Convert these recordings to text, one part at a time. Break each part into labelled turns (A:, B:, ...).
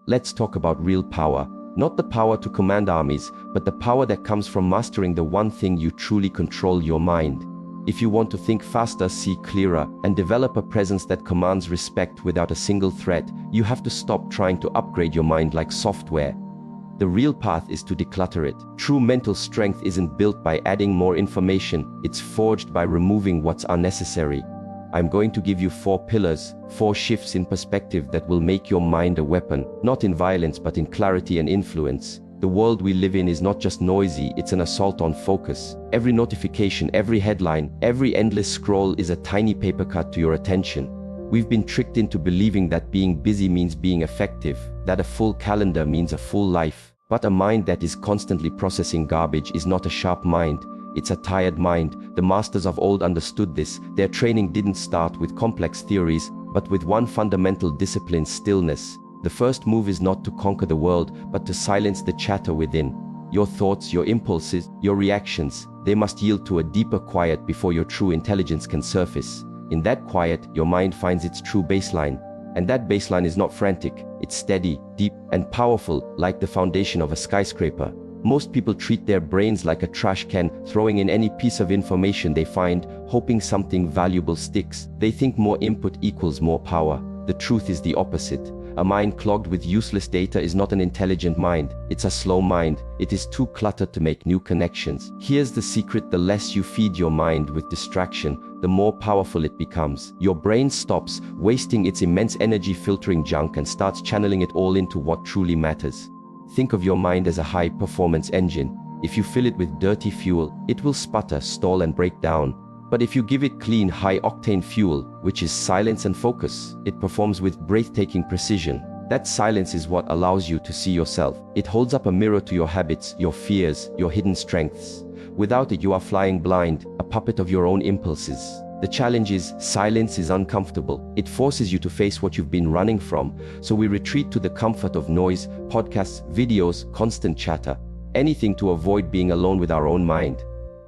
A: let's talk about real power. Not the power to command armies, but the power that comes from mastering the one thing you truly control: your mind. If you want to think faster, see clearer, and develop a presence that commands respect without a single threat, you have to stop trying to upgrade your mind like software. The real path is to declutter it. True mental strength isn't built by adding more information, it's forged by removing what's unnecessary. I'm going to give you 4 pillars, 4 shifts in perspective that will make your mind a weapon, not in violence but in clarity and influence. The world we live in is not just noisy, it's an assault on focus. Every notification, every headline, every endless scroll is a tiny paper cut to your attention. We've been tricked into believing that being busy means being effective, that a full calendar means a full life. But a mind that is constantly processing garbage is not a sharp mind, it's a tired mind. The masters of old understood this. Their training didn't start with complex theories, but with one fundamental discipline: stillness. The first move is not to conquer the world, but to silence the chatter within. Your thoughts, your impulses, your reactions, they must yield to a deeper quiet before your true intelligence can surface. In that quiet, your mind finds its true baseline. And that baseline is not frantic, it's steady, deep, and powerful, like the foundation of a skyscraper. Most people treat their brains like a trash can, throwing in any piece of information they find, hoping something valuable sticks. They think more input equals more power. The truth is the opposite. A mind clogged with useless data is not an intelligent mind, it's a slow mind. It is too cluttered to make new connections. Here's the secret: the less you feed your mind with distraction, the more powerful it becomes. Your brain stops wasting its immense energy filtering junk and starts channeling it all into what truly matters. Think of your mind as a high-performance engine. If you fill it with dirty fuel, it will sputter, stall, and break down. But if you give it clean, high-octane fuel, which is silence and focus, it performs with breathtaking precision. That silence is what allows you to see yourself. It holds up a mirror to your habits, your fears, your hidden strengths. Without it, you are flying blind, a puppet of your own impulses. The challenge is, silence is uncomfortable. It forces you to face what you've been running from. So we retreat to the comfort of noise, podcasts, videos, constant chatter, anything to avoid being alone with our own mind.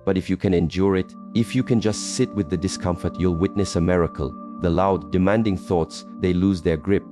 A: But if you can endure it, if you can just sit with the discomfort, you'll witness a miracle. The loud, demanding thoughts, they lose their grip.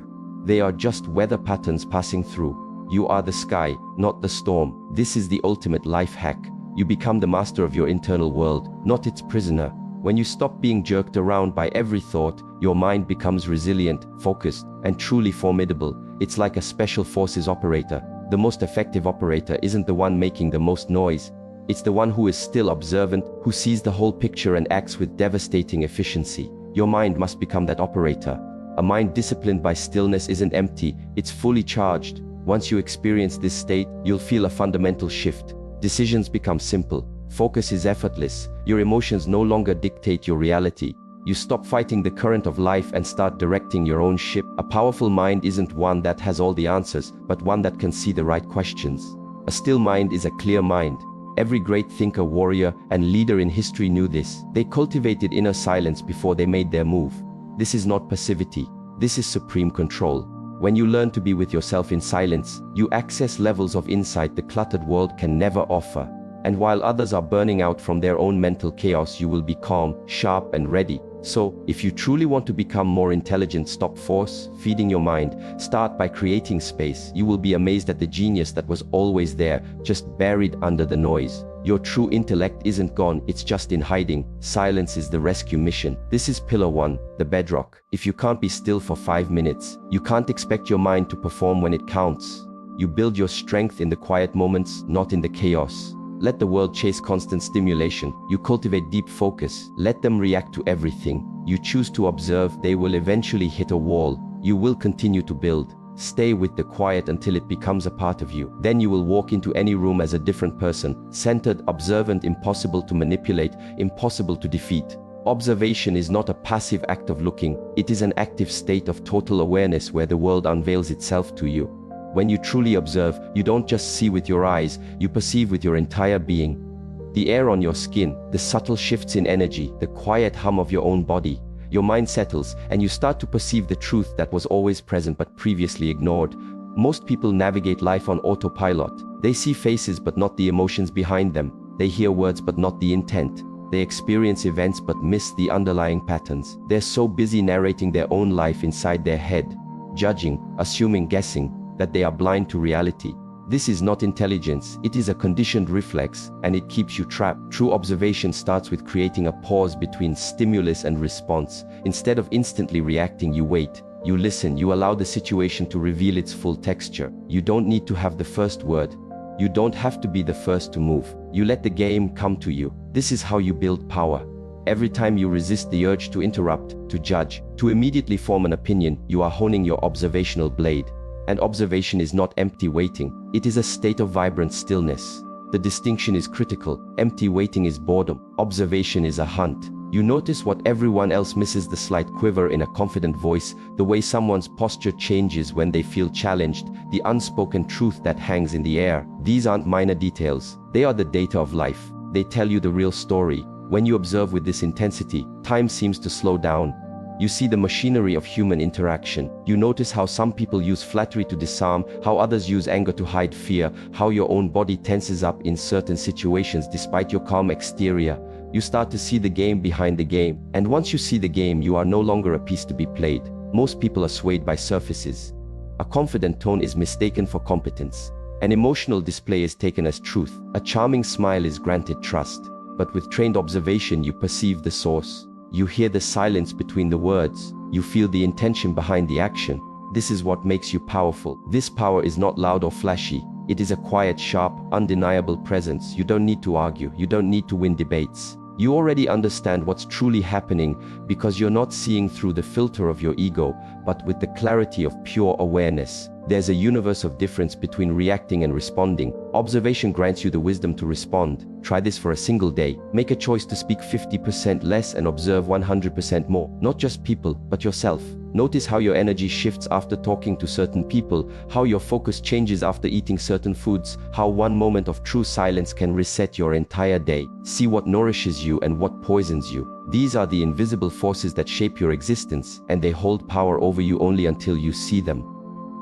A: They are just weather patterns passing through. You are the sky, not the storm. This is the ultimate life hack. You become the master of your internal world, not its prisoner. When you stop being jerked around by every thought, your mind becomes resilient, focused, and truly formidable. It's like a special forces operator. The most effective operator isn't the one making the most noise. It's the one who is still observant, who sees the whole picture and acts with devastating efficiency. Your mind must become that operator. A mind disciplined by stillness isn't empty, it's fully charged. Once you experience this state, you'll feel a fundamental shift. Decisions become simple. Focus is effortless. Your emotions no longer dictate your reality. You stop fighting the current of life and start directing your own ship. A powerful mind isn't one that has all the answers, but one that can see the right questions. A still mind is a clear mind. Every great thinker, warrior, and leader in history knew this. They cultivated inner silence before they made their move. This is not passivity. This is supreme control. When you learn to be with yourself in silence, you access levels of insight the cluttered world can never offer. And while others are burning out from their own mental chaos, you will be calm, sharp, and ready. So, if you truly want to become more intelligent, stop force-feeding your mind. Start by creating space. You will be amazed at the genius that was always there, just buried under the noise. Your true intellect isn't gone, it's just in hiding. Silence is the rescue mission. This is pillar 1, the bedrock. If you can't be still for 5 minutes, you can't expect your mind to perform when it counts. You build your strength in the quiet moments, not in the chaos. Let the world chase constant stimulation. You cultivate deep focus. Let them react to everything. You choose to observe. They will eventually hit a wall. You will continue to build. Stay with the quiet until it becomes a part of you. Then you will walk into any room as a different person, centered, observant, impossible to manipulate, impossible to defeat. Observation is not a passive act of looking. It is an active state of total awareness where the world unveils itself to you. When you truly observe, you don't just see with your eyes, you perceive with your entire being. The air on your skin, the subtle shifts in energy, the quiet hum of your own body. Your mind settles, and you start to perceive the truth that was always present but previously ignored. Most people navigate life on autopilot. They see faces but not the emotions behind them. They hear words but not the intent. They experience events but miss the underlying patterns. They're so busy narrating their own life inside their head, judging, assuming, guessing. that they are blind to reality. This is not intelligence, it is a conditioned reflex, and it keeps you trapped. True observation starts with creating a pause between stimulus and response. Instead of instantly reacting, you wait. You listen, you allow the situation to reveal its full texture. You don't need to have the first word. You don't have to be the first to move. You let the game come to you. This is how you build power. Every time you resist the urge to interrupt, to judge, to immediately form an opinion, you are honing your observational blade. And observation is not empty waiting. It is a state of vibrant stillness. The distinction is critical. Empty waiting is boredom. Observation is a hunt. You notice what everyone else misses: the slight quiver in a confident voice, the way someone's posture changes when they feel challenged, the unspoken truth that hangs in the air. These aren't minor details. They are the data of life. They tell you the real story. When you observe with this intensity, time seems to slow down. You see the machinery of human interaction. You notice how some people use flattery to disarm, how others use anger to hide fear, how your own body tenses up in certain situations despite your calm exterior. You start to see the game behind the game. And once you see the game, you are no longer a piece to be played. Most people are swayed by surfaces. A confident tone is mistaken for competence. An emotional display is taken as truth. A charming smile is granted trust. But with trained observation, you perceive the source. You hear the silence between the words. You feel the intention behind the action. This is what makes you powerful. This power is not loud or flashy. It is a quiet, sharp, undeniable presence. You don't need to argue. You don't need to win debates. You already understand what's truly happening because you're not seeing through the filter of your ego, but with the clarity of pure awareness. There's a universe of difference between reacting and responding. Observation grants you the wisdom to respond. Try this for a single day. Make a choice to speak 50% less and observe 100% more. Not just people, but yourself. Notice how your energy shifts after talking to certain people, how your focus changes after eating certain foods, how one moment of true silence can reset your entire day. See what nourishes you and what poisons you. These are the invisible forces that shape your existence, and they hold power over you only until you see them.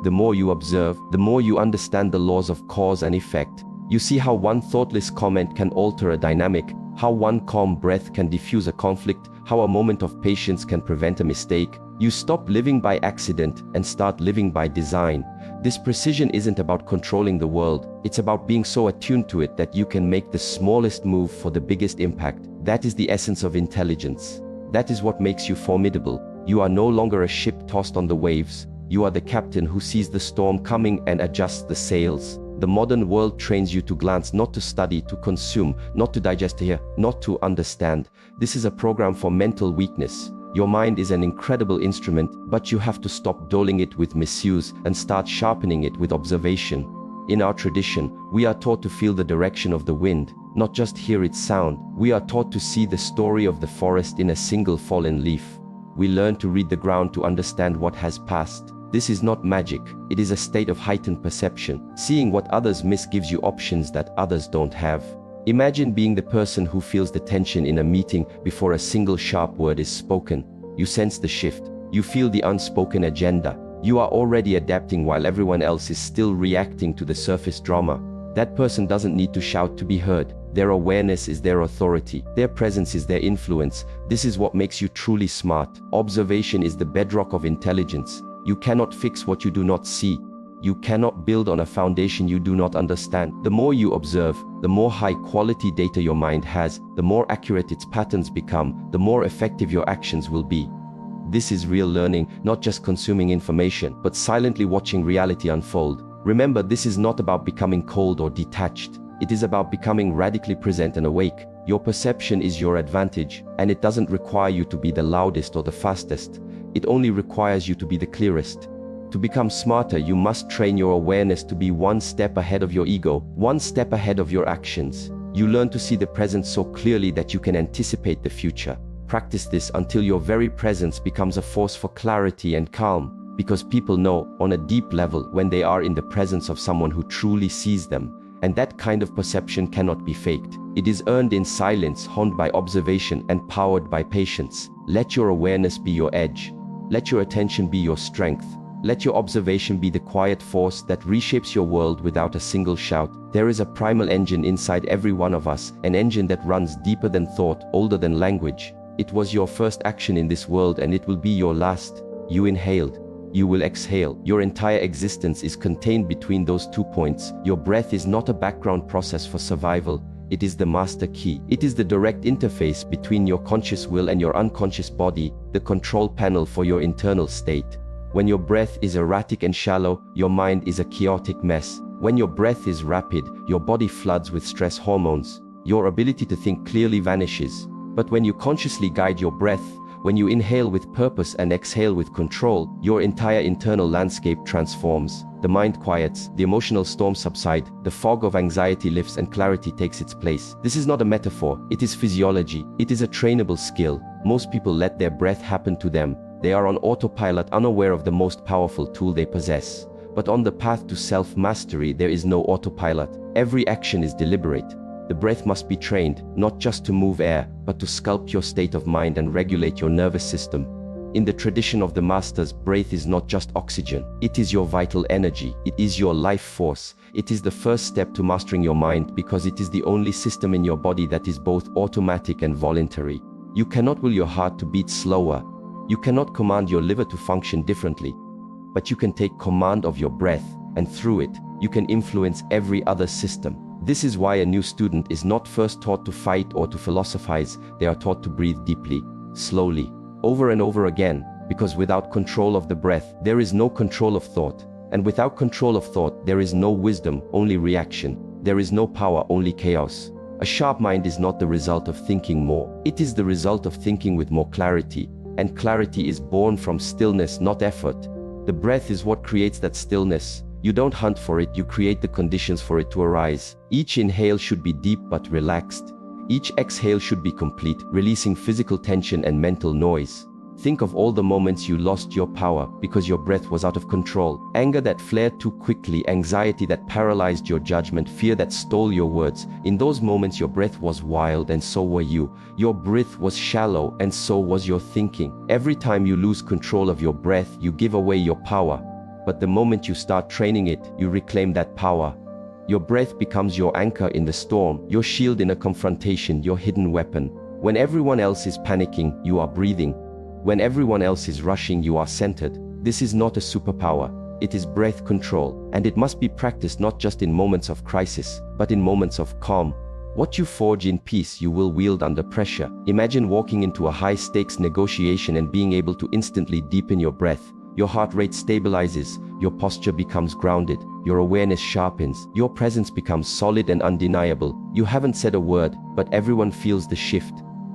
A: The more you observe, the more you understand the laws of cause and effect. You see how one thoughtless comment can alter a dynamic, how one calm breath can diffuse a conflict, how a moment of patience can prevent a mistake. You stop living by accident and start living by design. This precision isn't about controlling the world. It's about being so attuned to it that you can make the smallest move for the biggest impact. That is the essence of intelligence. That is what makes you formidable. You are no longer a ship tossed on the waves. You are the captain who sees the storm coming and adjusts the sails. The modern world trains you to glance, not to study, to consume, not to digest here, not to understand. This is a program for mental weakness. Your mind is an incredible instrument, but you have to stop dulling it with misuse and start sharpening it with observation. In our tradition, we are taught to feel the direction of the wind, not just hear its sound. We are taught to see the story of the forest in a single fallen leaf. We learn to read the ground to understand what has passed. This is not magic, it is a state of heightened perception. Seeing what others miss gives you options that others don't have. Imagine being the person who feels the tension in a meeting before a single sharp word is spoken. You sense the shift. You feel the unspoken agenda. You are already adapting while everyone else is still reacting to the surface drama. That person doesn't need to shout to be heard. Their awareness is their authority. Their presence is their influence. This is what makes you truly smart. Observation is the bedrock of intelligence. You cannot fix what you do not see. You cannot build on a foundation you do not understand. The more you observe, the more high-quality data your mind has, the more accurate its patterns become, the more effective your actions will be. This is real learning, not just consuming information, but silently watching reality unfold. Remember, this is not about becoming cold or detached. It is about becoming radically present and awake. Your perception is your advantage, and it doesn't require you to be the loudest or the fastest. It only requires you to be the clearest. To become smarter, you must train your awareness to be one step ahead of your ego, one step ahead of your actions. You learn to see the present so clearly that you can anticipate the future. Practice this until your very presence becomes a force for clarity and calm, because people know on a deep level when they are in the presence of someone who truly sees them, and that kind of perception cannot be faked. It is earned in silence, honed by observation, and powered by patience. Let your awareness be your edge. Let your attention be your strength. Let your observation be the quiet force that reshapes your world without a single shout. There is a primal engine inside every one of us, an engine that runs deeper than thought, older than language. It was your first action in this world and it will be your last. You inhaled. you will exhale. Your entire existence is contained between those 2 points. Your breath is not a background process for survival. It is the master key. It is the direct interface between your conscious will and your unconscious body, the control panel for your internal state. When your breath is erratic and shallow, your mind is a chaotic mess. When your breath is rapid, your body floods with stress hormones. Your ability to think clearly vanishes. But when you consciously guide your breath, when you inhale with purpose and exhale with control, your entire internal landscape transforms. The mind quiets, the emotional storms subside, the fog of anxiety lifts and clarity takes its place. This is not a metaphor, it is physiology. It is a trainable skill. Most people let their breath happen to them. They are on autopilot, unaware of the most powerful tool they possess. But on the path to self-mastery, there is no autopilot. Every action is deliberate. The breath must be trained, not just to move air, but to sculpt your state of mind and regulate your nervous system. In the tradition of the masters, breath is not just oxygen. It is your vital energy. It is your life force. It is the first step to mastering your mind because it is the only system in your body that is both automatic and voluntary. You cannot will your heart to beat slower. You cannot command your liver to function differently. But you can take command of your breath, and through it, you can influence every other system. This is why a new student is not first taught to fight or to philosophize. They are taught to breathe deeply, slowly, over and over again, because without control of the breath, there is no control of thought. And without control of thought, there is no wisdom, only reaction. There is no power, only chaos. A sharp mind is not the result of thinking more. It is the result of thinking with more clarity. And clarity is born from stillness, not effort. The breath is what creates that stillness. You don't hunt for it, you create the conditions for it to arise. Each inhale should be deep but relaxed. Each exhale should be complete, releasing physical tension and mental noise. Think of all the moments you lost your power because your breath was out of control. Anger that flared too quickly, anxiety that paralyzed your judgment, fear that stole your words. In those moments your breath was wild and so were you. Your breath was shallow and so was your thinking. Every time you lose control of your breath, you give away your power. But the moment you start training it, you reclaim that power. Your breath becomes your anchor in the storm, your shield in a confrontation, your hidden weapon. When everyone else is panicking, you are breathing. When everyone else is rushing, you are centered. This is not a superpower. It is breath control, and it must be practiced not just in moments of crisis, but in moments of calm. What you forge in peace, you will wield under pressure. Imagine walking into a high-stakes negotiation and being able to instantly deepen your breath. Your heart rate stabilizes, your posture becomes grounded, your awareness sharpens, your presence becomes solid and undeniable. You haven't said a word, but everyone feels the shift.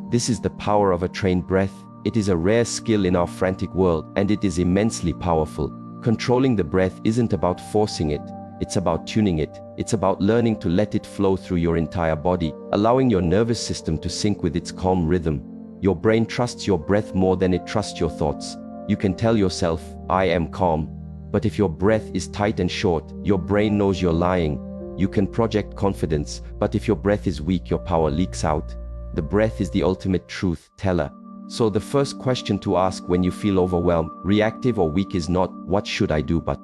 A: This is the power of a trained breath. It is a rare skill in our frantic world, and it is immensely powerful. Controlling the breath isn't about forcing it, it's about tuning it. It's about learning to let it flow through your entire body, allowing your nervous system to sync with its calm rhythm. Your brain trusts your breath more than it trusts your thoughts. You can tell yourself, I am calm. But if your breath is tight and short, your brain knows you're lying. You can project confidence, but if your breath is weak, your power leaks out. The breath is the ultimate truth teller. So the first question to ask when you feel overwhelmed, reactive or weak is not, what should I do, but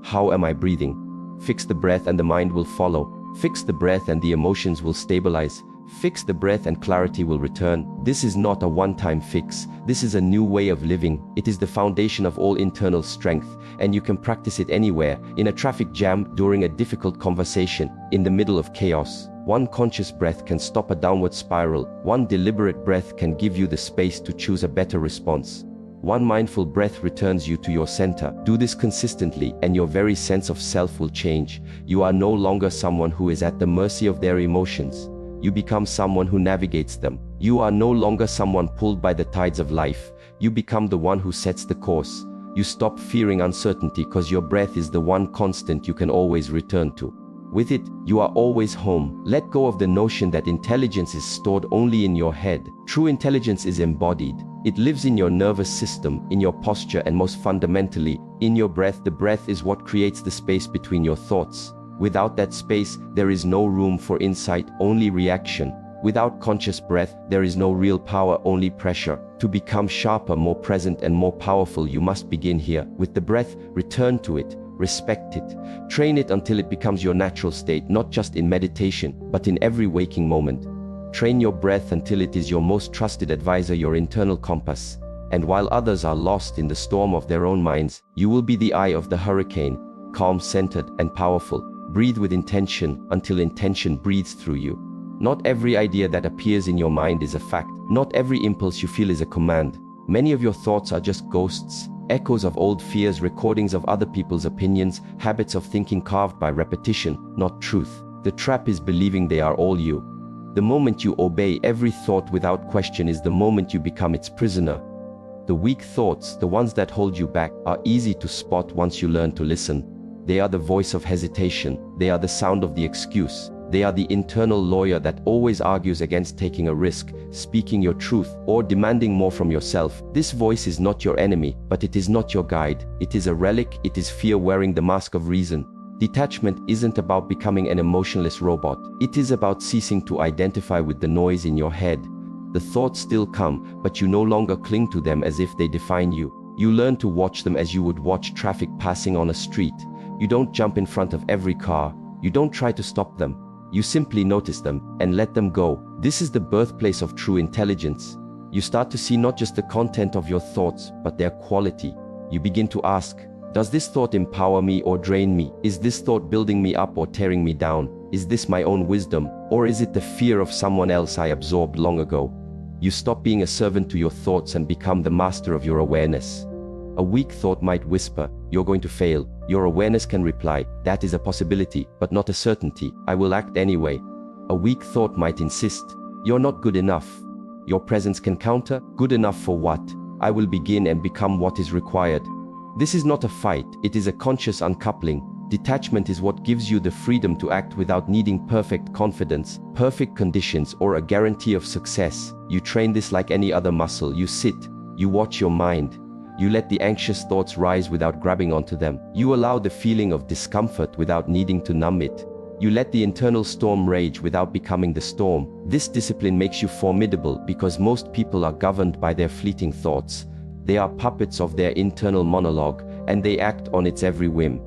A: how am I breathing? Fix the breath and the mind will follow. Fix the breath and the emotions will stabilize. Fix the breath and clarity will return. This is not a one-time fix. This is a new way of living. It is the foundation of all internal strength, and you can practice it anywhere, in a traffic jam, during a difficult conversation, in the middle of chaos. One conscious breath can stop a downward spiral. One deliberate breath can give you the space to choose a better response. One mindful breath returns you to your center. Do this consistently, and your very sense of self will change. You are no longer someone who is at the mercy of their emotions. You become someone who navigates them. You are no longer someone pulled by the tides of life. You become the one who sets the course. You stop fearing uncertainty because your breath is the one constant you can always return to. With it, you are always home. Let go of the notion that intelligence is stored only in your head. True intelligence is embodied. It lives in your nervous system, in your posture, and most fundamentally, in your breath. The breath is what creates the space between your thoughts. Without that space, there is no room for insight, only reaction. Without conscious breath, there is no real power, only pressure. To become sharper, more present, and more powerful, you must begin here. With the breath, return to it, respect it. Train it until it becomes your natural state, not just in meditation, but in every waking moment. Train your breath until it is your most trusted advisor, your internal compass. And while others are lost in the storm of their own minds, you will be the eye of the hurricane, calm, centered, and powerful. Breathe with intention until intention breathes through you. Not every idea that appears in your mind is a fact. Not every impulse you feel is a command. Many of your thoughts are just ghosts, echoes of old fears, recordings of other people's opinions, habits of thinking carved by repetition, not truth. The trap is believing they are all you. The moment you obey every thought without question is the moment you become its prisoner. The weak thoughts, the ones that hold you back, are easy to spot once you learn to listen. They are the voice of hesitation. They are the sound of the excuse. They are the internal lawyer that always argues against taking a risk, speaking your truth, or demanding more from yourself. This voice is not your enemy, but it is not your guide. It is a relic. It is fear wearing the mask of reason. Detachment isn't about becoming an emotionless robot. It is about ceasing to identify with the noise in your head. The thoughts still come, but you no longer cling to them as if they define you. You learn to watch them as you would watch traffic passing on a street. You don't jump in front of every car. You don't try to stop them. You simply notice them and let them go. This is the birthplace of true intelligence. You start to see not just the content of your thoughts, but their quality. You begin to ask, does this thought empower me or drain me? Is this thought building me up or tearing me down? Is this my own wisdom, or is it the fear of someone else I absorbed long ago? You stop being a servant to your thoughts and become the master of your awareness. A weak thought might whisper, you're going to fail. Your awareness can reply, that is a possibility, but not a certainty. I will act anyway. A weak thought might insist, you're not good enough. Your presence can counter, good enough for what? I will begin and become what is required. This is not a fight, it is a conscious uncoupling. Detachment is what gives you the freedom to act without needing perfect confidence, perfect conditions, or a guarantee of success. You train this like any other muscle. You sit, you watch your mind. You let the anxious thoughts rise without grabbing onto them. You allow the feeling of discomfort without needing to numb it. You let the internal storm rage without becoming the storm. This discipline makes you formidable because most people are governed by their fleeting thoughts. They are puppets of their internal monologue, and they act on its every whim.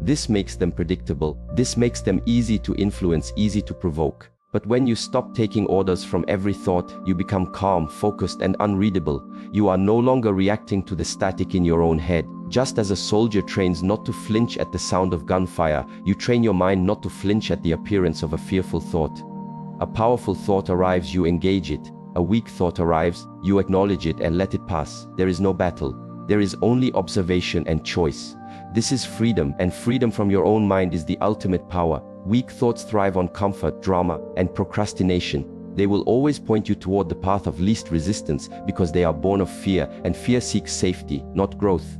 A: This makes them predictable. This makes them easy to influence, easy to provoke. But when you stop taking orders from every thought, you become calm, focused, and unreadable. You are no longer reacting to the static in your own head. Just as a soldier trains not to flinch at the sound of gunfire, you train your mind not to flinch at the appearance of a fearful thought. A powerful thought arrives, you engage it. A weak thought arrives, you acknowledge it and let it pass. There is no battle. There is only observation and choice. This is freedom, and freedom from your own mind is the ultimate power. Weak thoughts thrive on comfort, drama, and procrastination. They will always point you toward the path of least resistance because they are born of fear, and fear seeks safety, not growth.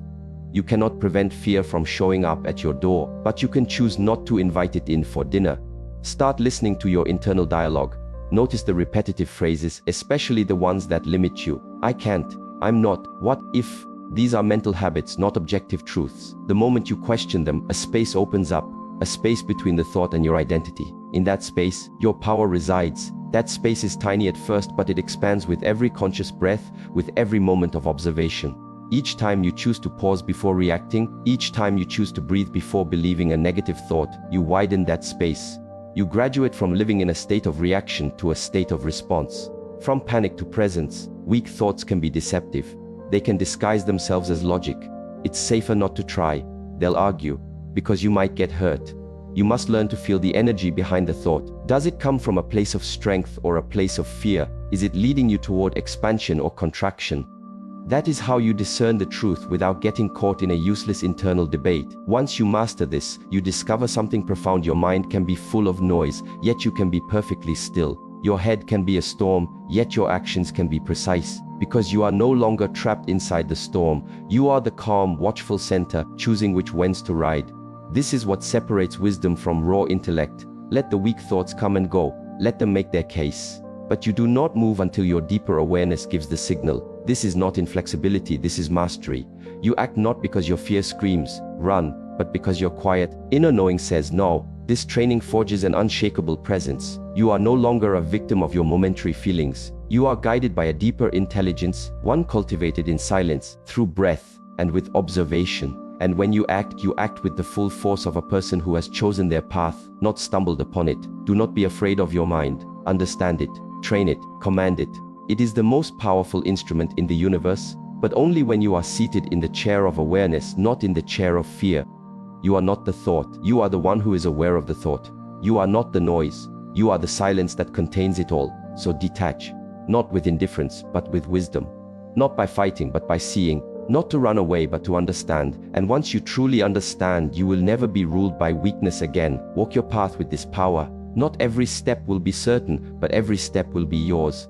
A: You cannot prevent fear from showing up at your door, but you can choose not to invite it in for dinner. Start listening to your internal dialogue. Notice the repetitive phrases, especially the ones that limit you. I can't. I'm not. What if? These are mental habits, not objective truths. The moment you question them, a space opens up, a space between the thought and your identity. In that space, your power resides. That space is tiny at first, but it expands with every conscious breath, with every moment of observation. Each time you choose to pause before reacting, each time you choose to breathe before believing a negative thought, you widen that space. You graduate from living in a state of reaction to a state of response. From panic to presence. Weak thoughts can be deceptive. They can disguise themselves as logic. It's safer not to try. They'll argue, because you might get hurt. You must learn to feel the energy behind the thought. Does it come from a place of strength or a place of fear? Is it leading you toward expansion or contraction? That is how you discern the truth without getting caught in a useless internal debate. Once you master this, you discover something profound. Your mind can be full of noise, yet you can be perfectly still. Your head can be a storm, yet your actions can be precise. Because you are no longer trapped inside the storm. You are the calm, watchful center, choosing which winds to ride. This is what separates wisdom from raw intellect. Let the weak thoughts come and go. Let them make their case. But you do not move until your deeper awareness gives the signal. This is not inflexibility, this is mastery. You act not because your fear screams, run, but because your quiet, inner knowing says no. This training forges an unshakable presence. You are no longer a victim of your momentary feelings. You are guided by a deeper intelligence, one cultivated in silence, through breath, and with observation. And when you act with the full force of a person who has chosen their path, not stumbled upon it. Do not be afraid of your mind. Understand it, train it, command it. It is the most powerful instrument in the universe. but only when you are seated in the chair of awareness, not in the chair of fear. You are not the thought, you are the one who is aware of the thought. You are not the noise, you are the silence that contains it all. So detach, not with indifference, but with wisdom. Not by fighting, but by seeing. Not to run away, but to understand. And once you truly understand, you will never be ruled by weakness again. Walk your path with this power. Not every step will be certain, but every step will be yours.